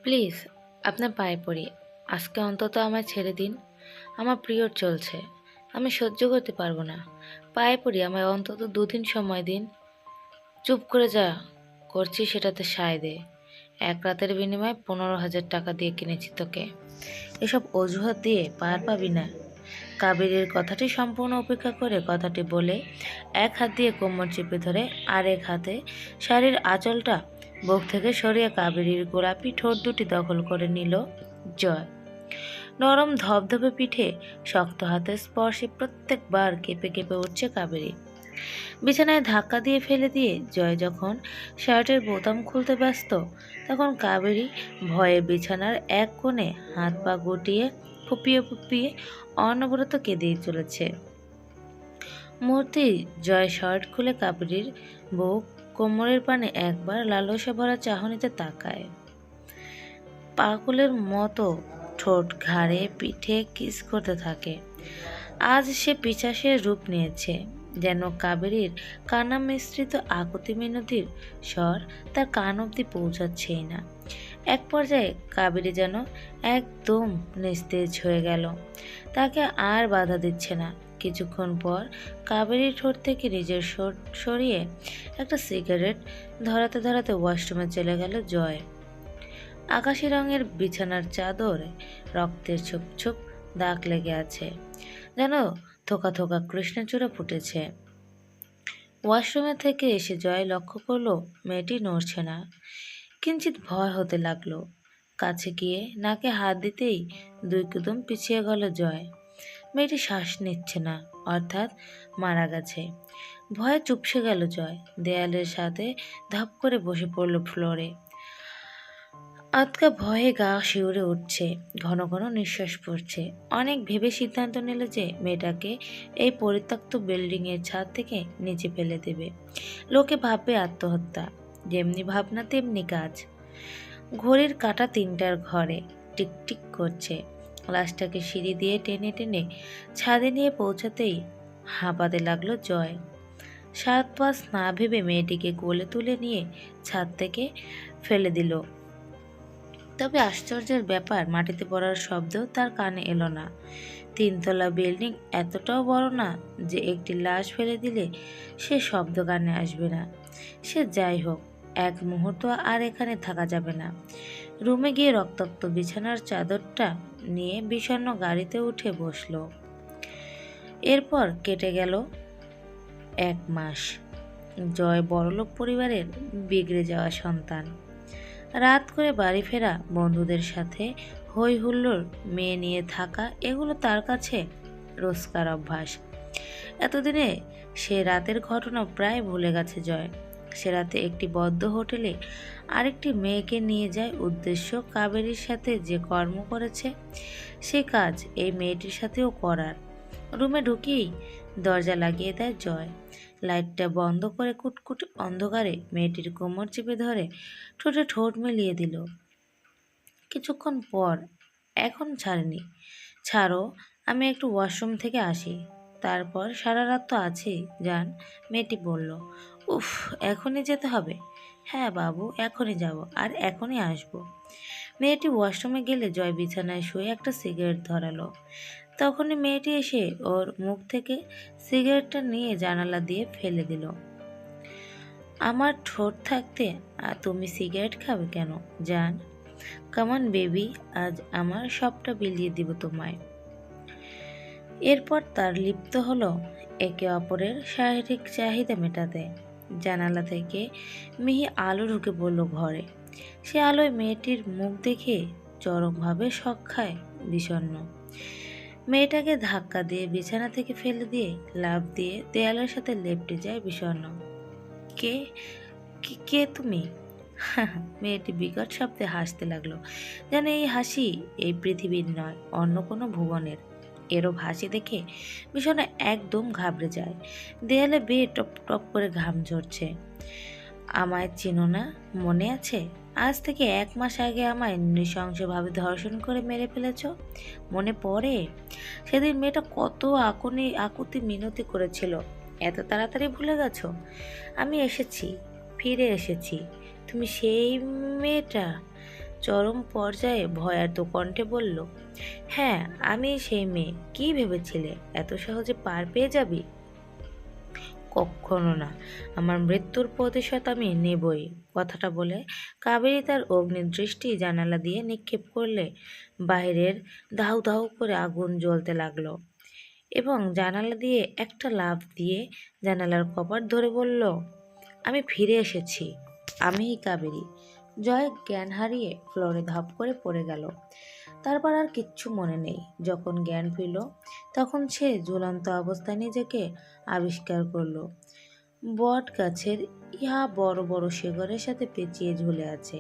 Please আপনার পায়ে পড়ি, আজকে অন্তত আমায় ছেড়ে দিন। আমার পিরিয়ড চলছে, আমি সহ্য করতে পারবো না। পায়ে পড়ি, আমায় অন্তত 2 দিন সময় দিন। চুপ করে যা করছি সেটাতে সায় দে। এক রাতের বিনিময়ে 15,000 টাকা দিয়ে কিনেছি তোকে। এসব অজুহাত দিয়ে পার পাবি না। কাবেরীর কথাটি সম্পূর্ণ উপেক্ষা করে কথাটি বলে এক হাত দিয়ে কোমর চেপে ধরে আরেক হাতে শাড়ির আঁচলটা বুক থেকে সরিয়ে কাবেরীর গোলাপি ঠোঁট দুটি দখল করে নিল জয়। নরম ধবধবে পিঠে শক্ত হাতের স্পর্শে প্রত্যেকবার কেঁপে কেঁপে উঠছে কাবেরী। বিছানায় ধাক্কা দিয়ে ফেলে দিয়ে জয় যখন শার্টের বোতাম খুলতে ব্যস্ত, তখন কাবেরী ভয়ে বিছানার এক কোণে হাত পা গুটিয়ে ফুপিয়ে ফুপিয়ে অনবরত কেঁদেই চলেছে। মুহূর্তেই জয় শার্ট খুলে কাবেরীর বুক কোমরের পানে একবার লালসা ভরা চাহনিতে তাকায়। পাগলের মতো ঠোঁট ঘাড়ে পিঠে কিস করতে থাকে। আজ সে পিশাচের রূপ নিয়েছে, যেন কাবেরীর কান্না মিশ্রিত আকুতি মিনতির স্বর তার কান অবধি পৌঁছাচ্ছেই না। এক পর্যায়ে কাবেরী যেন একদম নিস্তেজ হয়ে গেল, তাকে আর বাধা দিচ্ছে না। কিছুক্ষণ পর কাবেরীর ঠোঁট থেকে নিজের সরিয়ে একটা সিগারেট ধরাতে ধরাতে ওয়াশরুমে চলে গেল জয়। আকাশি রঙের বিছানার চাদরে রক্তের ছোপ ছোপ দাগ লেগে আছে, যেন থোকা থোকা কৃষ্ণচূড়া ফুটেছে। ওয়াশরুমে থেকে এসে জয় লক্ষ্য করলো মেয়েটি নড়ছে না। কিঞ্চিত ভয় হতে লাগলো। কাছে গিয়ে নাকে হাত দিতেই 2 কদম পিছিয়ে গেল জয়। মেয়েটি শ্বাস নিচ্ছে না, অর্থাৎ মারা গেছে। ভয়ে চুপসে গেল জয়। দেয়ালের সাথে ধপ করে বসে পড়ল ফ্লোরে। আতকা ভয়ে গা শিউরে উঠছে, ঘন ঘন নিঃশ্বাস পড়ছে। অনেক ভেবে সিদ্ধান্ত নিল যে মেয়েটাকে এই পরিত্যক্ত বিল্ডিংয়ের ছাদ থেকে নিচে ফেলে দেবে। লোকে ভাববে আত্মহত্যা, যেমনি ভাবনা তেমনি কাজ। ঘড়ির কাঁটা 3টার ঘরে টিকটিক করছে। লাশটাকে সিঁড়ি দিয়ে টেনে টেনে ছাদে নিয়ে পৌঁছাতেই হাঁপাতে লাগলো জয়। 7 পাঁচ না ভেবে মেয়েটিকে কোলে তুলে নিয়ে ছাদ থেকে ফেলে দিল। তবে আশ্চর্যের ব্যাপার, মাটিতে পড়ার শব্দ তার কানে এলো না। 3তলা বিল্ডিং এতটাও বড় না যে একটি লাশ ফেলে দিলে সে শব্দ কানে আসবে না। সে যাই হোক, এক মুহূর্ত আর এখানে থাকা যাবে না। রুমে গিয়ে রক্তাক্ত বিছানার চাদরটা নিয়ে বিষণ্ণ গাড়িতে উঠে বসলো। এরপর কেটে গেল 1 মাস। জয় বড়লোক পরিবারের বিগড়ে যাওয়া সন্তান। রাত করে বাড়ি ফেরা, বন্ধুদের সাথে হই হুল্লোড়, মেয়ে নিয়ে থাকা, এগুলো তার কাছে রোজকার অভ্যাস। এতদিনে সে রাতের ঘটনা প্রায় ভুলে গেছে জয়। সে রাতে একটি বদ্ধ হোটেলে আরেকটি মেয়েকে নিয়ে যায় উদ্দেশ্য কাবেরীর সাথে যে কর্ম করেছে সে কাজ এই মেয়েটির সাথেও করার। রুমে ঢুকেই দরজা লাগিয়ে দেয় জয়। লাইটটা বন্ধ করে কুটকুট অন্ধকারে মেয়েটির কোমর চেপে ধরে ঠোঁটে ঠোঁট মিলিয়ে দিল। কিছুক্ষণ পর, এখন ছাড়েনি। ছাড়ো, আমি একটু ওয়াশরুম থেকে আসি, তারপর সারা রাত তো আছেই যান, মেয়েটি বলল। উফ, এখনই যেতে হবে? হ্যাঁ বাবু, এখনই যাব আর এখনই আসবো। মেয়েটি ওয়াশরুমে গেলে জয় বিছানায় শুয়ে একটা সিগারেট ধরালো। তখনই মেয়েটি এসে ওর মুখ থেকে সিগারেটটা নিয়ে জানালা দিয়ে ফেলে দিল। আমার ঠোঁট থাকতে তুমি সিগারেট খাবে কেন জান? কামান বেবি, আজ আমার সবটা বিলিয়ে দিব তোমায়। এরপর তার লিপ্ত হলো একে অপরের শারীরিক চাহিদা মেটাতে। জানালা থেকে মিহি আলো ঢুকে পড়ল ঘরে। সে আলোয় মেয়েটির মুখ দেখে চরমভাবে শক খায় বিষণ্ণ। মেয়েটাকে ধাক্কা দিয়ে বিছানা থেকে ফেলে দিয়ে লাফ দিয়ে দেয়ালের সাথে লেপ্টে যায় বিষণ্ণ। কে কে তুমি? মেয়েটি বিকট শব্দে হাসতে লাগলো, যেন এই হাসি এই পৃথিবীর নয়, অন্য কোনো ভুবনের। এরূপ হাসি দেখে বিষণ্ণ একদম ঘাবড়ে যায়। দেয়ালে বেয়ে টপ টপ করে ঘাম ঝরছে। আমায় চিনো না? মনে আছে? আজ থেকে 1 মাস আগে আমায় নৃশংসভাবে ধর্ষণ করে মেরে ফেলেছ, মনে পড়ে? সেদিন মেয়েটা কত আকুতি মিনতি করেছিল, এত তাড়াতাড়ি ভুলে গেছো? আমি এসেছি, ফিরে এসেছি। তুমি সেই মেয়েটা? চরম পর্যায়ে ভয়ার্ত কণ্ঠে বলল, হ্যাঁ, আমি সেই মেয়ে। কি ভেবেছিলে এত সহজে পার পেয়ে যাবি? কখনো না, আমার মৃত্যুর প্রতিশোধ আমি নেবই। কথাটা বলে কাবেরী তার অগ্নিদৃষ্টি জানালা দিয়ে নিক্ষেপ করলে বাইরের দাউ দাউ করে আগুন জ্বলতে লাগলো এবং জানালা দিয়ে একটা লাফ দিয়ে জানালার কপাট ধরে বলল, আমি ফিরে এসেছি, আমিই কাবেরী। জয় জ্ঞান হারিয়ে ফ্লোরে ধাপ করে পড়ে গেল। তারপর আর কিচ্ছু মনে নেই। যখন জ্ঞান ফিরল তখন সে ঝুলন্ত অবস্থায় নিজেকে আবিষ্কার করলো। বট গাছের ইহা বড় বড় শিকড়ের সাথে পেঁচিয়ে ঝুলে আছে।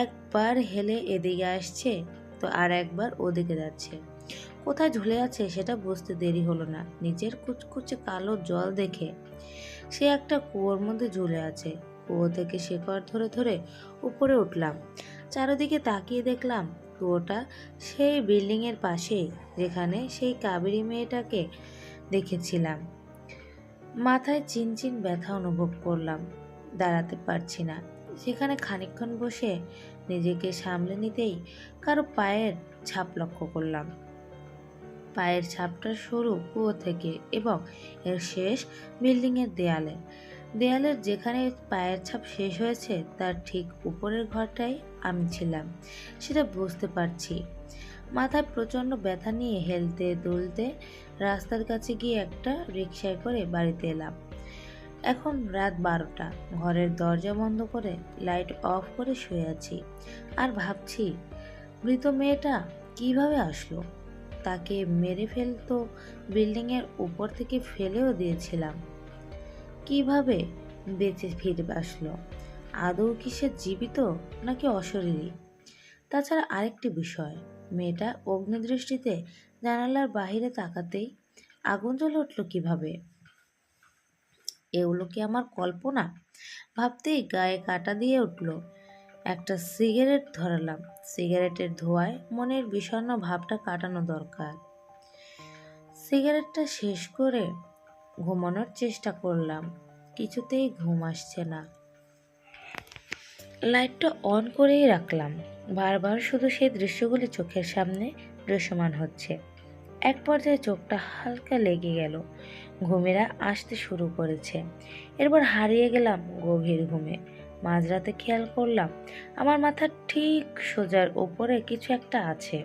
একবার হেলে এদিকে আসছে তো আর একবার ওদিকে যাচ্ছে। কোথায় ঝুলে আছে সেটা বুঝতে দেরি হলো না। নিচের কুচকুচে কালো জল দেখে সে একটা কুয়োর মধ্যে ঝুলে আছে। কুয়ো থেকে শিকড় ধরে ধরে উপরে উঠলাম। চারিদিকে তাকিয়ে দেখলাম কুয়োটা সেই বিল্ডিং এর পাশেই, যেখানে সেই কাবেরী মেয়েটাকে দেখেছিলাম। মাথায় চিনচিন ব্যথা অনুভব করলাম, দাঁড়াতে পারছি না। সেখানে খানিকক্ষণ বসে নিজেকে সামলে নিতেই কারো পায়ের ছাপ লক্ষ্য করলাম। পায়ের ছাপটা সরু কুয়ো থেকে এবং এর শেষ বিল্ডিং এর দেয়ালে। দেয়ালের যেখানে পায়ের ছাপ শেষ হয়েছে তার ঠিক উপরের ঘরটাই আমি ছিলাম, সেটা বুঝতে পারছি। মাথায় প্রচণ্ড ব্যথা নিয়ে হেলতে দুলতে রাস্তার কাছে গিয়ে একটা রিকশায় করে বাড়িতে এলাম। এখন রাত 12টা। ঘরের দরজা বন্ধ করে লাইট অফ করে শুয়ে আছি আর ভাবছি মৃত মেয়েটা কিভাবে আসলো। তাকে মেরে ফেলতো বিল্ডিং এর উপর থেকে ফেলেও দিয়েছিলাম, কিভাবে বেঁচে ফিরে আসলো? আদৌ কি সে জীবিত নাকি অশরীরী? তাছাড়া আরেকটি বিষয়, মেয়েটা অগ্নিদৃষ্টিতে জানালার বাহিরে তাকাতেই আগুন জ্বলে উঠল কিভাবে? এগুলো কি আমার কল্পনা? ভাবতেই গায়ে কাঁটা দিয়ে উঠল। একটা সিগারেট ধরালাম। সিগারেটের ধোঁয়ায় মনের বিষণ্ণ ভাবটা কাটানো দরকার। সিগারেটটা শেষ করে ঘুমানোর চেষ্টা করলাম, কিছুতেই ঘুম আসছে না। লাইটটা অন করেই রাখলাম। বারবার শুধু সেই দৃশ্যগুলি চোখের সামনে দৃশ্যমান হচ্ছে। এক পর্যায়ে চোখটা হালকা লেগে গেল, ঘুমেরা আসতে শুরু করেছে। এরপর হারিয়ে গেলাম গভীর ঘুমে। মাঝরাতে খেয়াল করলাম আমার মাথার ঠিক সোজার ওপরে কিছু একটা আছে।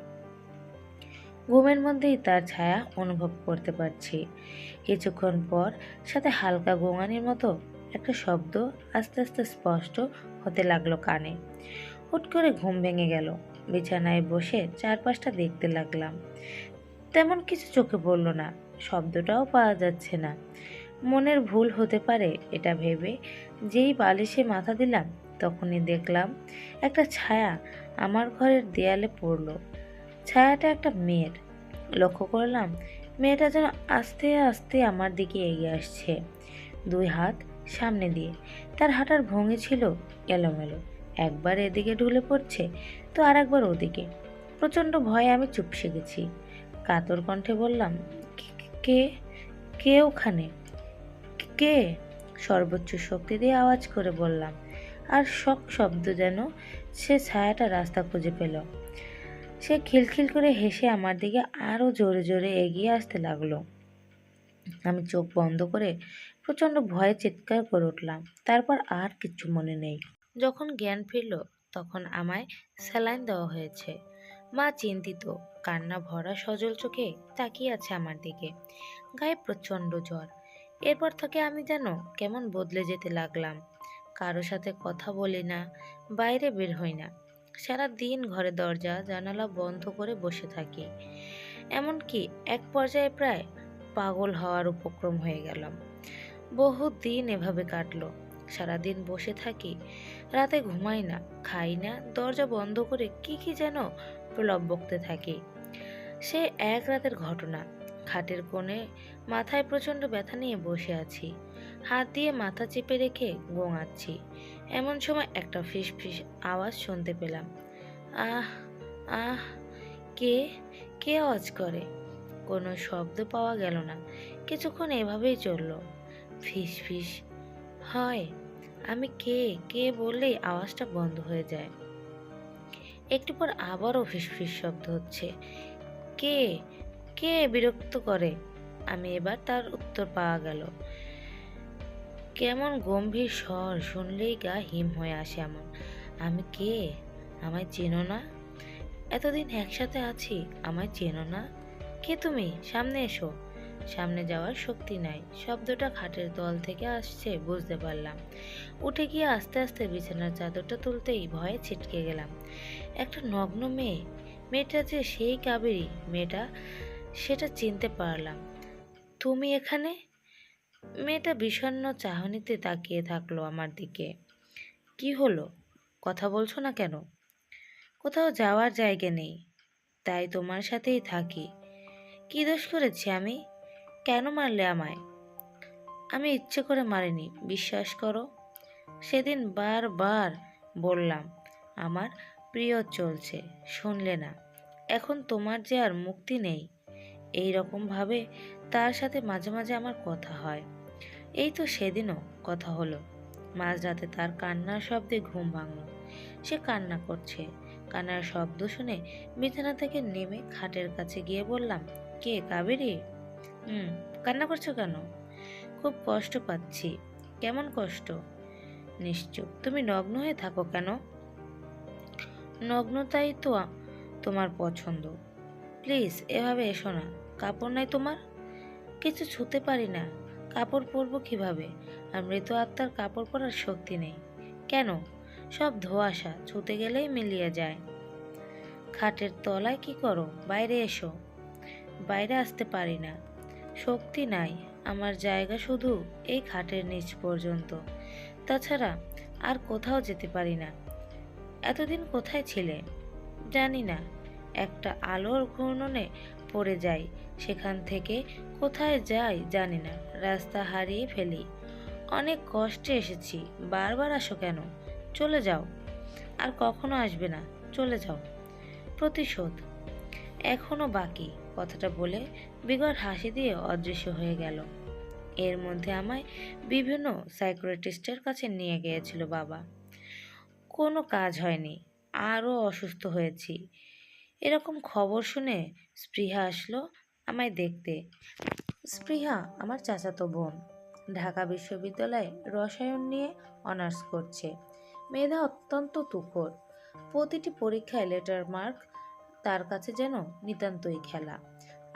ঘুমের মধ্যেই তার ছায়া অনুভব করতে পারছি। কিছুক্ষণ পর সাথে হালকা গোঙানির মতো একটা শব্দ আস্তে আস্তে স্পষ্ট হতে লাগলো কানে। হুট করে ঘুম ভেঙে গেল। বিছানায় বসে চারপাশটা দেখতে লাগলাম। তেমন কিছু চোখে পড়ল না, শব্দটাও পাওয়া যাচ্ছে না। মনের ভুল হতে পারে এটা ভেবে যেই বালিশে মাথা দিলাম তখনই দেখলাম একটা ছায়া আমার ঘরের দেয়ালে পড়ল। ছায়াটা একটা মেয়ের। লক্ষ্য করলাম মেয়েটা যেন আস্তে আস্তে আমার দিকে এগিয়ে আসছে, দুই হাত সামনে দিয়ে। তার হাঁটার ভঙ্গি ছিল এলোমেলো, একবার এদিকে ঢুলে পড়ছে তো আর একবার ওদিকে। প্রচণ্ড ভয়ে আমি চুপসে গেছি। কাতর কণ্ঠে বললাম, কে কে ওখানে? কে? সর্বোচ্চ শক্তি দিয়ে আওয়াজ করে বললাম, আর শব্দ যেন সে ছায়াটা রাস্তা খুঁজে পেল। সে খিলখিল করে হেসে আমার দিকে আরো জোরে জোরে এগিয়ে আসতে লাগলো। আমি চোখ বন্ধ করে প্রচণ্ড ভয়ে চিৎকার করে উঠলাম। তারপর আর কিচ্ছু মনে নেই। যখন জ্ঞান ফিরল তখন আমায় স্যালাইন দেওয়া হয়েছে। মা চিন্তিত, কান্না ভরা সজল চোখে তাকিয়ে আছে আমার দিকে। গায়ে প্রচণ্ড জ্বর। এরপর থেকে আমি যেন কেমন বদলে যেতে লাগলাম। কারো সাথে কথা বলি না, বাইরে বের হই না। সারা দিন ঘরে দরজা জানালা বন্ধ করে বসে থাকি। এমনকি এক পর্যায়ে প্রায় পাগল হওয়ার উপক্রম হয়ে গেলাম। বহু দিন এভাবে কাটলো। সারাদিন বসে থাকি, রাতে ঘুমাই না, খাই না, দরজা বন্ধ করে কি যেন প্রলাপ বকতে থাকি। সে এক রাতের ঘটনা। খাটের কোণে মাথায় প্রচণ্ড ব্যথা নিয়ে বসে আছি, হাত দিয়ে মাথা চেপে রেখে গোঙাচ্ছি। এমন সময় একটা ফিস ফিস আওয়াজ শুনতে পেলাম। আহ আহ কে কে আওয়াজ করে? কোনো শব্দ পাওয়া গেল না। কিছুক্ষণ এভাবেই চলল। ফিস ফিস হয়, আমি কে কে বললেই আওয়াজটা বন্ধ হয়ে যায়। একটু পর আবারও ফিসফিস শব্দ হচ্ছে। কে কে বিরক্ত করে? আমি এবার তার উত্তর পাওয়া গেল। কেমন গম্ভীর স্বর, শুনলেই গা হিম হয়ে আসে এমন। আমি কে? আমায় চেনো না? এতদিন একসাথে আছি, আমায় চেনো না? কে তুমি? সামনে এসো। সামনে যাওয়ার শক্তি নাই, শব্দটা খাটের তল থেকে আসছে বুঝতে পারলাম। উঠে গিয়ে আস্তে আস্তে বিছানার চাদরটা তুলতেই ভয়ে ছিটকে গেলাম। একটা নগ্ন মেয়ে, মেয়েটা যে সেই কাবেরী মেয়েটা, সেটা চিনতে পারলাম। তুমি এখানে? মেয়েটা বিষণ্ণ চাহনিতে তাকিয়ে থাকলো আমার দিকে। কি হলো, কথা বলছো না কেন? কোথাও যাওয়ার জায়গা নেই, তাই তোমার সাথেই থাকি। কি দোষ করেছি আমি? কেন মারলে আমায়? আমি ইচ্ছে করে মারিনি, বিশ্বাস করো। সেদিন বারবার বললাম আমার প্রিয় চলছে, শুনলে না। এখন তোমার যে আর মুক্তি নেই। এই রকম ভাবে তার সাথে মাঝে মাঝে আমার কথা হয়। এই তো সেদিনও কথা হলো। মাঝরাতে তার কান্নার শব্দে ঘুম ভাঙল। সে কান্না করছে। কান্নার শব্দ শুনে বিছানা থেকে নেমে খাটের কাছে গিয়ে বললাম, কে, কাবেরী? হুম। কান্না করছো কেন? খুব কষ্ট পাচ্ছি। কেমন কষ্ট? নিশ্চুপ। তুমি নগ্ন হয়ে থাকো কেন? নগ্নতাই তো তোমার পছন্দ। প্লিজ এভাবে এসো না। কাপড় নাই তোমার? কিছু ছুতে পারি না, কাপড় পরবো কিভাবে? আর মৃত আত্মার কাপড় পরার শক্তি নেই। কেন? সব ধোঁয়াশা, ছুতে গেলেই মিলিয়ে যায়। খাটের তলায় কি করো? বাইরে এসো। বাইরে আসতে পারি না, শক্তি নাই। আমার জায়গা শুধু এই খাটের নিচ পর্যন্ত, তাছাড়া আর কোথাও যেতে পারি না। এতদিন কোথায় ছিলে? জানি না। একটা আলোর ঘূর্ণনে পড়ে যাই, সেখান থেকে কোথায় যাই জানি না। রাস্তা হারিয়ে ফেলি। অনেক কষ্টে এসেছি, বারবার আসো কেন? চলে যাও। আর কখনো আসবে না, চলে যাও। প্রতিশোধ এখনো বাকি। কথাটা বলে বিগড় হাসি দিয়ে অদৃশ্য হয়ে গেল। এর মধ্যে আমায় বিভিন্ন সাইকিয়াট্রিস্টের কাছে নিয়ে গিয়েছিল বাবা। কোনো কাজ হয়নি, আরও অসুস্থ হয়েছি। এরকম খবর শুনে স্পৃহা আসলো আমায় দেখতে। স্পৃহা আমার চাচাতো বোন, ঢাকা বিশ্ববিদ্যালয়ে রসায়ন নিয়ে অনার্স করছে। মেধা অত্যন্ত তুখর, প্রতিটি পরীক্ষায় লেটার মার্ক তার কাছে যেন নিতান্তই খেলা।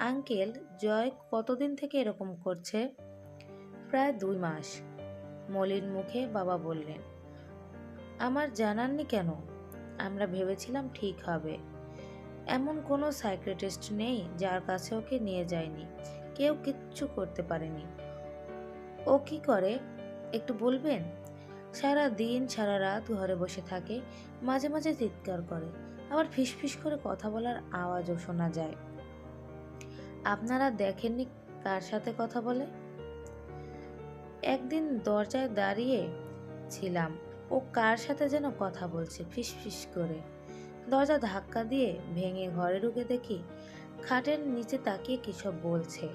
আঙ্কেল, জয় কতদিন থেকে এরকম করছে? প্রায় 2 মাস। মলিন মুখে বাবা বললেন। আমার জানাননি কেন? আমরা ভেবেছিলাম ঠিক হবে। এমন কোনো সাইকিয়াট্রিস্ট নেই যার কাছে ওকে নিয়ে যায়নি। কেউ কিচ্ছু করতে পারেনি। ও কি করে একটু বলবেন? সারা দিন সারা রাত ঘরে বসে থাকে, মাঝে মাঝে চিৎকার করে, আবার ফিসফিস করে কথা বলার আওয়াজও শোনা যায়। আপনারা দেখেননি কার সাথে কথা বলে? একদিন দরজায় দাঁড়িয়ে ছিলাম, ও কার সাথে যেন কথা বলছে ফিসফিস করে। দরজা ধাক্কা দিয়ে ভেঙে ঘরে ঢুকে দেখি খাটের নিচে তাকিয়ে কী সব বলছে।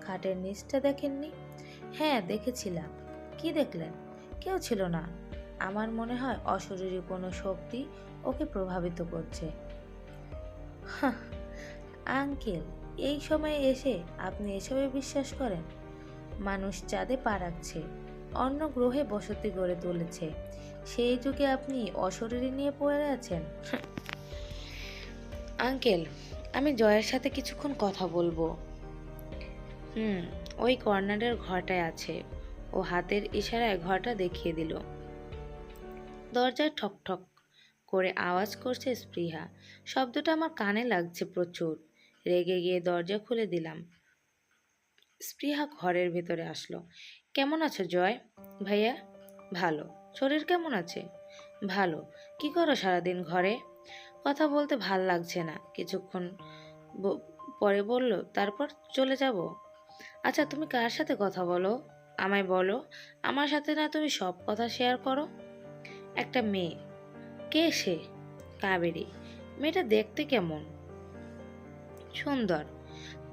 খাটের নিচটা দেখেননি? হ্যাঁ দেখেছিলাম। কি দেখলেন? কেউ ছিল না। আমার মনে হয় অশরীরী কোনো শক্তি ওকে প্রভাবিত করছে। হাহ, আঙ্কেল, এই সময়ে এসে আপনি এসবে বিশ্বাস করেন? মানুষ চাঁদে পা রাখছে, অন্য গ্রহে বসতি গড়ে তুলেছে, সেই যুগে আপনি অশরীরী নিয়ে পড়ে আছেন? আঙ্কেল, আমি জয়ের সাথে কিছুক্ষণ কথা বলবো। ওই কর্নারের ঘরটায় আছে। ও হাতের ইশারায় ঘরটা দেখিয়ে দিল। দরজায় ঠক ঠক করে আওয়াজ করছে স্পৃহা। শব্দটা আমার কানে লাগছে প্রচুর। রেগে গিয়ে দরজা খুলে দিলাম। স্পৃহা ঘরের ভেতরে আসলো। কেমন আছো জয়? ভাইয়া, ভালো। শরীর কেমন আছে? ভালো। কি করো সারাদিন ঘরে? কথা বলতে ভাল লাগছে না। কিছুক্ষণ পরে বলল, তারপর চলে যাব। আচ্ছা, তুমি কার সাথে কথা বলো? আমায় বলো। আমার সাথে না তুমি সব কথা শেয়ার করো। একটা মেয়ে। কে সে? কাবেরী। মেয়েটা দেখতে কেমন? সুন্দর,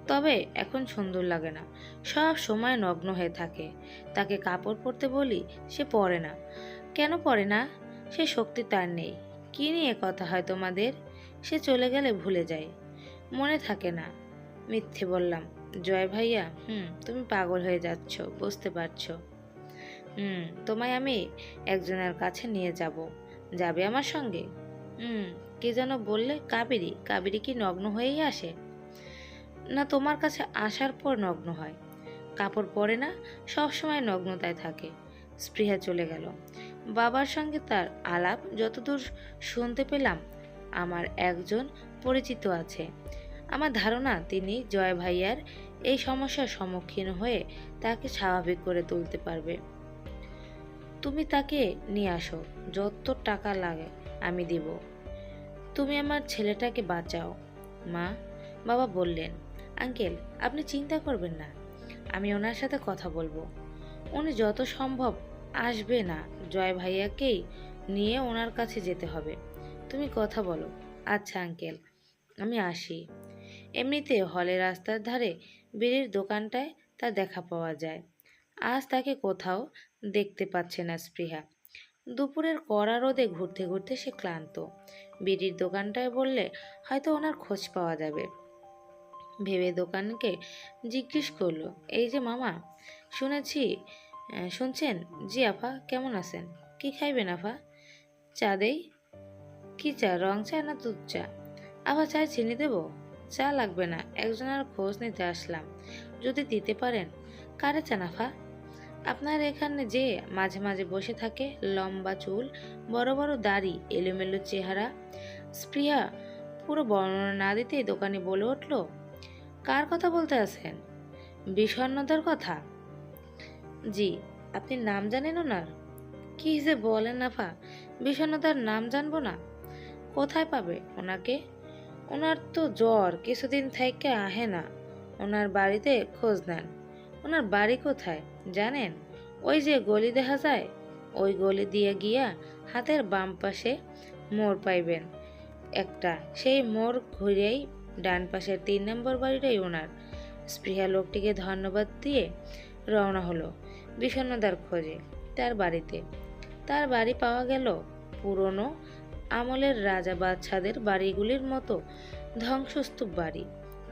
তবে এখন সুন্দর লাগে না। সব সময় নগ্ন হয়ে থাকে। তাকে কাপড় পরতে বলি, সে পরে না। কেন পরে না? সে শক্তি তার নেই। কি নিয়ে কথা হয় তোমাদের? সে চলে গেলে ভুলে যাই, মনে থাকে না। মিথ্যে বললাম। জয় ভাইয়া, তুমি পাগল হয়ে যাচ্ছ, বুঝতে পারছো? তোমায় আমি একজনের কাছে নিয়ে যাব। যাবে আমার সঙ্গে? কি যেন বললে? কাবেরী? কাবেরী কি নগ্ন হয়েই আসে? না, তোমার কাছে আসার পর নগ্ন হয়। কাপড় পরে না, সবসময় নগ্নতায় থাকে। স্পৃহা চলে গেল। বাবার সঙ্গে তার আলাপ যতদূর শুনতে পেলাম, আমার একজন পরিচিত আছে। আমার ধারণা তিনি জয় ভাইয়ার এই সমস্যার সম্মুখীন হয়ে তাকে স্বাভাবিক করে তুলতে পারবে। তুমি তাকে নিয়ে আসো, যত টাকা লাগে আমি দিব। তুমি আমার ছেলেটাকে বাঁচাও। মা, বাবা বললেন, আঙ্কেল আপনি চিন্তা করবেন না, আমি ওনার সাথে কথা বলবো। উনি যত সম্ভব আসবে না, জয় ভাইয়াকেই নিয়ে ওনার কাছে যেতে হবে। তুমি কথা বলো। আচ্ছা আঙ্কেল, আমি আসি। এমনিতে হলে রাস্তার ধারে বিড়ির দোকানটায় তার দেখা পাওয়া যায়। আজ তাকে কোথাও দেখতে পাচ্ছে না স্পৃহা। দুপুরের কড়া রোদে ঘুরতে ঘুরতে সে ক্লান্ত। বিড়ির দোকানটায় বললে হয়তো ওনার খোঁজ পাওয়া যাবে ভেবে দোকানকে জিজ্ঞেস করলো, এই যে মামা, শুনছেন? জি আফা, কেমন আছেন? কি খাইবেন আফা? চা দেই? কি চা, রং চা না দুধ চা? আফা, চায় চিনি দেব? চা লাগবে না, একজনের খোঁজ নিতে আসলাম, যদি দিতে পারেন। কারে চান আফা? আপনার এখানে যে মাঝে মাঝে বসে থাকে, লম্বা চুল, বড় বড় দাড়ি, এলোমেলো চেহারা। স্পৃহা পুরো বর্ণনা না দিতেই দোকানি বলে উঠল, কার কথা বলতে আছেন? বিষণ্ণতার কথা? জি। আপনি নাম জানেন ওনার? কি যে বলেন আফা, বিষণ্ণতার নাম জানবো না? কোথায় পাবে ওনাকে? ওনার তো জ্বর, কিছুদিন থেকে আহে না। ওনার বাড়িতে খোঁজ নেন। ওনার বাড়ি কোথায় জানেন? ওই যে গলি দেখা যায়, ওই গলি দিয়ে গিয়া হাতের বাম পাশে মোড় পাইবেন একটা, সেই মোড় ঘুরেই ডান পাশের 3 নম্বর বাড়িটাই ওনার। স্পৃহা লোকটিকে ধন্যবাদ দিয়ে রওনা হলো বিষণ্ণতার খোঁজে তার বাড়িতে। তার বাড়ি পাওয়া গেল পুরনো আমলের রাজা বাদশাদের বাড়িগুলির মতো ধ্বংসস্তূপ বাড়ি।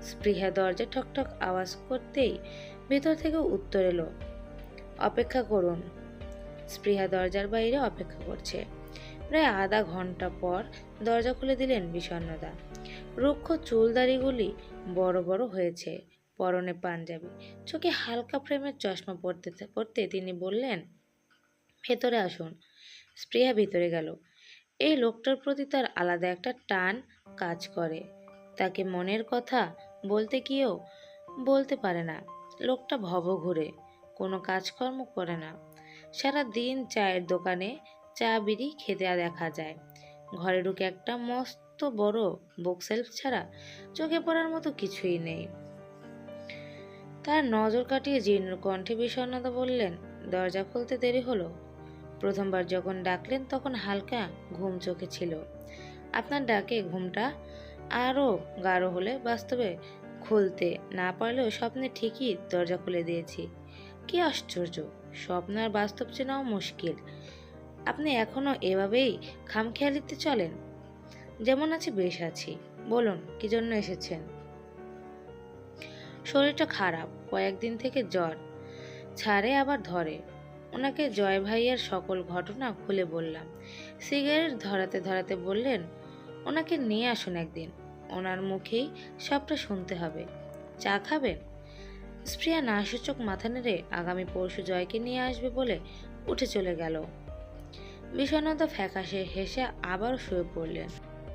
স্পৃহা দরজা ঠকঠক আওয়াজ করতেই ভেতর থেকে উত্তর এলো, অপেক্ষা করুন। স্পৃহা দরজার বাইরে অপেক্ষা করছে। প্রায় আধা ঘন্টা পর দরজা খুলে দিলেন বিষণ্ণতা। রুক্ষ চুলদাড়িগুলি বড় বড় হয়েছে, পরনে পাঞ্জাবি, চোখে হালকা ফ্রেমের চশমা পরতে পরতে তিনি বললেন, ভেতরে আসুন। স্পৃহা ভিতরে গেল। এই লোকটার প্রতি তার আলাদা একটা টান কাজ করে। তাকে মনের কথা বলতে গিয়েও বলতে পারে না। লোকটা ভবঘুরে, কোনো কাজকর্ম করে না। সারা দিন চায়ের দোকানে চা বিড়ি খেতে দেখা যায়। ঘরে ঢুকে একটা মস্ত বড় বুকশেলফ ছাড়া চোখে পড়ার মতো কিছুই নেই। তার নজর কাটিয়ে জীর্ণ কণ্ঠে বিষণ্ণতা বললেন, দরজা খুলতে দেরি হলো? প্রথমবার যখন ডাকলেন তখন হালকা ঘুম চোখে ছিল। আপনার ডাকে ঘুমটা আরও গাঢ় হলে বাস্তবে খুলতে না পারলেও স্বপ্নে ঠিকই দরজা খুলে দিয়েছি। কি আশ্চর্য, স্বপ্ন আর বাস্তব চেনাও মুশকিল। আপনি এখনো এভাবেই খামখেয়ালিতে চলেন? যেমন আছি বেশ আছি। বলুন, কি জন্য এসেছেন? শরীরটা খারাপ, কয়েকদিন থেকে জ্বর ছাড়ে আবার ধরে। ওনাকে জয় ভাইয়ার সকল ঘটনা খুলে বললাম। সিগারেট ধরাতে ধরাতে বললেন, ওনাকে নিয়ে আসুন একদিন, ওনার মুখেই সবটা শুনতে হবে। চা খাবেন? স্প্রিয়া না সূচক মাথা নেড়ে আগামী পরশু জয়কে নিয়ে আসবে বলে উঠে চলে গেল। বিষণ্ণতা ফ্যাকাশে হেসে আবার শুয়ে পড়লেন।